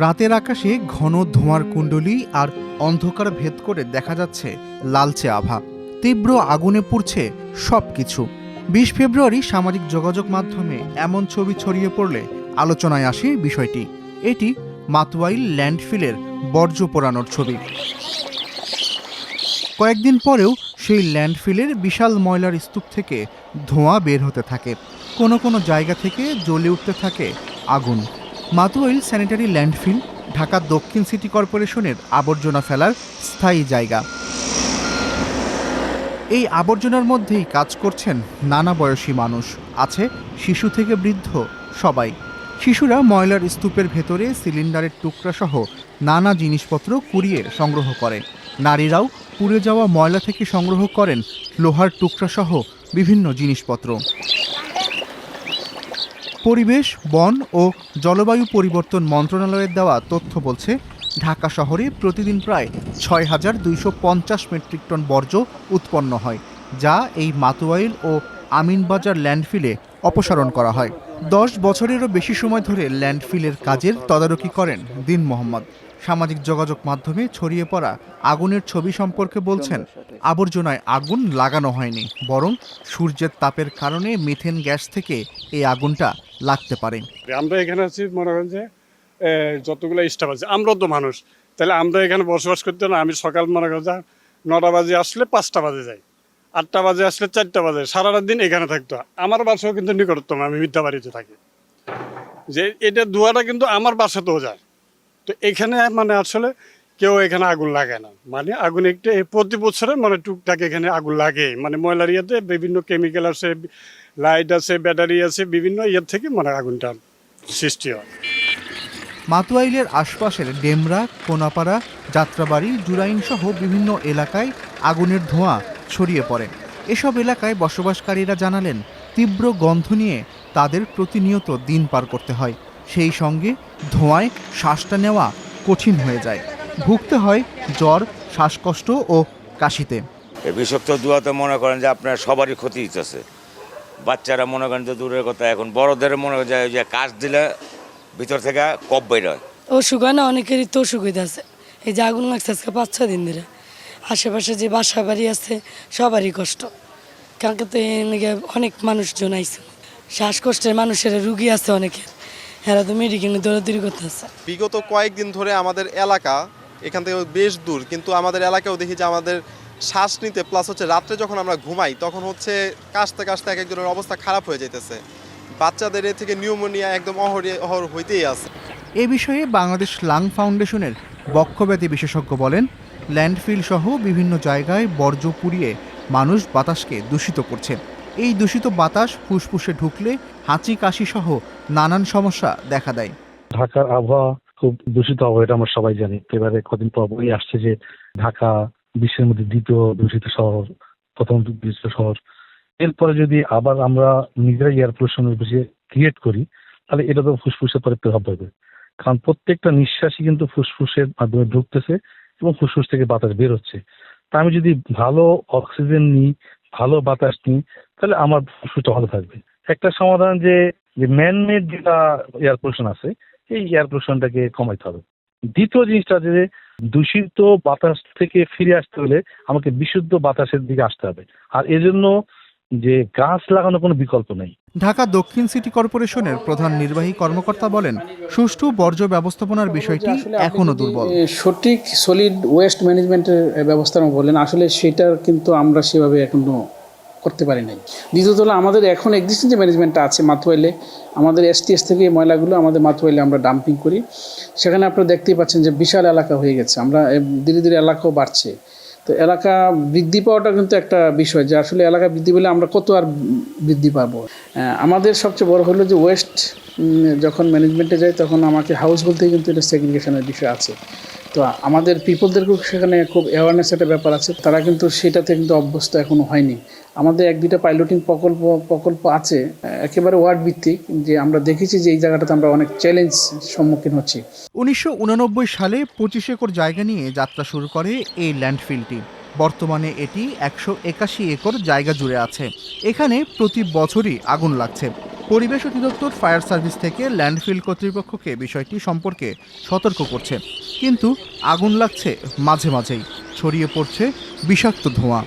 রাতের আকাশে ঘন ধোঁয়ার কুণ্ডলী আর অন্ধকার ভেদ করে দেখা যাচ্ছে লালচে আভা। তীব্র আগুনে পুড়ছে সবকিছু। ২০ ফেব্রুয়ারি সামাজিক যোগাযোগ মাধ্যমে এমন ছবি ছড়িয়ে পড়লে আলোচনায় আসে বিষয়টি। এটি মাতুয়াইল ল্যান্ডফিলের বর্জ্য পোড়ানোর ছবি। কয়েকদিন পরেও সেই ল্যান্ডফিলের বিশাল ময়লার স্তূপ থেকে ধোঁয়া বের হতে থাকে। কোনো কোনো জায়গা থেকে জ্বলে উঠতে থাকে আগুন। মাতুয়াইল স্যানিটারি ল্যান্ডফিল ঢাকা দক্ষিণ সিটি কর্পোরেশনের আবর্জনা ফেলার স্থায়ী জায়গা। এই আবর্জনার মধ্যেই কাজ করছেন নানা বয়সী মানুষ, আছে শিশু থেকে বৃদ্ধ সবাই। শিশুরা ময়লার স্তূপের ভেতরে সিলিন্ডারের টুকরাসহ নানা জিনিসপত্র কুড়িয়ে সংগ্রহ করে। নারীরাও পুড়ে যাওয়া ময়লা থেকে সংগ্রহ করেন লোহার টুকরাসহ বিভিন্ন জিনিসপত্র। পরিবেশ, বন ও জলবায়ু পরিবর্তন মন্ত্রণালয়ের দেওয়া তথ্য বলছে, ঢাকা শহরে প্রতিদিন প্রায় ৬,২৫০ মেট্রিক টন বর্জ্য উৎপন্ন হয়, যা এই মাতুয়াইল ও আমিনবাজার ল্যান্ডফিলে অপসারণ করা হয়। ১০ বছরেরও বেশি সময় ধরে ল্যান্ডফিলের কাজের তদারকি করেন দিন মোহাম্মদ। সামাজিক যোগাযোগ মাধ্যমে ছড়িয়ে পড়া আগুনের ছবি সম্পর্কে বলছেন, আবর্জনায় আগুন লাগানো হয়নি, বরং সূর্যের তাপের কারণে মিথেন গ্যাস থেকে এই আগুনটা লাগতে পারে। আমরা এখানে আছি, মনে করেন যে যতগুলো স্টাফ আছে, আমরাও তো মানুষ, তাহলে আমরা এখানে বসবাস করতে না। আমি সকাল মনে করেন ৯টা বাজে আসলে ৫টা বাজে যাই, ৮টা বাজে আসলে ৪টা বাজে, সারাটা দিন এখানে থাকতো। আমার বাসাও কিন্তু নিকটতম, আমি মিথ্যা বাড়িতে থাকি, যে এটা ধোঁয়াটা কিন্তু আমার বাসাতেও যায়। তো এখানে মানে আসলে কেউ এখানে আগুন লাগায় না, মানে আগুন একটা প্রতি বছরে মানে টুকটাক এখানে আগুন লাগে, মানে ময়লার ইয়েতে বিভিন্ন কেমিক্যাল আছে, লাইট আছে, ব্যাটারি আছে, বিভিন্ন ইয়ের থেকে মানে আগুনটা সৃষ্টি হয়। মাতুয়াইলের আশপাশের ডেমরা, কোনাপাড়া, যাত্রাবাড়ি, জুরাইন সহ বিভিন্ন এলাকায় আগুনের ধোঁয়া ছড়িয়ে পড়ে। এসব এলাকায় বসবাসকারীরা জানালেন, তীব্র গন্ধ নিয়ে তাদের প্রতিনিয়ত দিন পার করতে হয়। সেই সঙ্গে ধোঁয়ায় শ্বাসটা নেওয়া কঠিন হয়ে যায়। ভুগতে হয় জ্বর, শ্বাসকষ্ট ও কাশিতে। এই বিষাক্ত ধোঁয়াতে মনে করেন যে আপনার সবারই ক্ষতি হইতেছে। বাচ্চারা মনে করেন যে দূরের কথা, এখন বড়দের মনে করেন যে কাশ দিলে ভিতর থেকে কফ বের হয়। অসুখ হয় না, অনেকেরই তো অসুখ হইতেছে। এই যে আগুন লাগছে আজকে ৫-৬ দিন ধরে। আশেপাশে যে বাসা বাড়ি আছে সবারই কষ্ট, কারণ তো অনেক মানুষজন আইছে, শ্বাসকষ্টের মানুষের রুগী আছে অনেকের, এরা তো মেডিকেলে দৌড়াদৌড়ি করতেছে। বিগত কয়েকদিন ধরে আমাদের এলাকা এখান থেকে বেশ দূর, কিন্তু আমাদের এলাকাও দেখি যে আমাদের শ্বাস নিতে প্লাস হচ্ছে রাত্রে যখন আমরা ঘুমাই তখন হচ্ছে কাশতে কাশতে এক একজনের অবস্থা খারাপ হয়ে যাইতেছে। বাচ্চাদের এ থেকে নিউমোনিয়া একদম অহর হইতেই আছে। এ বিষয়ে বাংলাদেশ লাং ফাউন্ডেশনের বক্ষব্যাধি বিশেষজ্ঞ বলেন, ল্যান্ডফিল সহ বিভিন্ন জায়গায় বর্জ্য পুড়িয়ে মানুষ বাতাসকে দূষিত করছে। এই দূষিত বাতাস ফুসফুসে ঢুকলে হাঁচি, কাশি সহ নানান সমস্যা দেখা দেয়। ঢাকার আবহাওয়া খুব দূষিত আবহাওয়া, এটা আমরা সবাই জানি। এবারে কদিন পর আসছে যে ঢাকা বিশ্বের মধ্যে দ্বিতীয় দূষিত শহর, প্রথম দূষিত শহর। এরপরে যদি আবার আমরা নিজেরাই এয়ার পলিউশনের বিষয়ে ক্রিয়েট করি, তাহলে এটা তো ফুসফুসের পরে প্রভাব পড়বে। কারণ প্রত্যেকটা নিঃশ্বাসই কিন্তু ফুসফুসের মাধ্যমে ঢুকতেছে এবং ফুসফুস থেকে বাতাস বের হচ্ছে। তা আমি যদি ভালো অক্সিজেন নিই, ভালো বাতাস নিই, তাহলে আমার ফুসফুসটা ভালো থাকবে। একটা সমাধান যে ম্যানমেড যেটা এয়ার পলিউশন আছে, এই এয়ার পলিউশনটাকে কমাইতে হবে। দ্বিতীয় জিনিসটা যে দূষিত বাতাস থেকে ফিরে আসতে হলে আমাকে বিশুদ্ধ বাতাসের দিকে আসতে হবে, আর এজন্য যে গাছ লাগানোর কোনো বিকল্প নেই। ঢাকা দক্ষিণ সিটি কর্পোরেশনের প্রধান নির্বাহী কর্মকর্তা বলেন, সুষ্ঠু বর্জ্য ব্যবস্থাপনার বিষয়টি এখনো দুর্বল। সঠিক সলিড ওয়েস্ট ম্যানেজমেন্টের ব্যবস্থা বলেন, আসলে সেটার কিন্তু আমরা সেভাবে এখনো করতে পারি নাই। দ্বিতীয়ত হলো আমাদের এখন এক্সিস্টিং যে ম্যানেজমেন্টটা আছে মাতুয়াইলে, আমাদের এসটিএস থেকে ময়লাগুলো আমাদের মাতুয়াইলে আমরা ডাম্পিং করি। সেখানে আপনারা দেখতেই পাচ্ছেন যে বিশাল এলাকা হয়ে গেছে, আমরা ধীরে ধীরে এলাকাও বাড়ছে। তো এলাকা বৃদ্ধি পাওয়াটা কিন্তু একটা বিষয়, যে আসলে এলাকা বৃদ্ধি পেলে আমরা কত আর বৃদ্ধি পাবো। আমাদের সবচেয়ে বড় হলো যে ওয়েস্ট যখন ম্যানেজমেন্টে যায় তখন আমাকে হাউস বলতেই কিন্তু এটা সেগ্রিগেশনের বিষয় আছে। তো আমাদের পিপলদেরকেও সেখানে খুব অ্যাওয়ারনেস একটা ব্যাপার আছে, তারা কিন্তু সেটাতে কিন্তু অভ্যস্ত এখনও হয়নি। আমাদের ১-২টা পাইলটিং প্রকল্প আছে একেবারে ওয়ার্ড ভিত্তিক, যে আমরা দেখেছি যে এই জায়গাটাতে আমরা অনেক চ্যালেঞ্জ সম্মুখীন হচ্ছি। ১৯৮৯ সালে ২৫ একর জায়গা নিয়ে যাত্রা শুরু করে এই ল্যান্ডফিলটি। বর্তমানে এটি ১৮১ একর জায়গা জুড়ে আছে। এখানে প্রতি বছরই আগুন লাগছে। পরিবেশ অধিদপ্তর ফায়ার সার্ভিস থেকে ল্যান্ডফিল কর্তৃপক্ষকে বিষয়টি সম্পর্কে সতর্ক করছে, কিন্তু আগুন লাগছে মাঝে মাঝেই, ছড়িয়ে পড়ছে বিষাক্ত ধোঁয়া।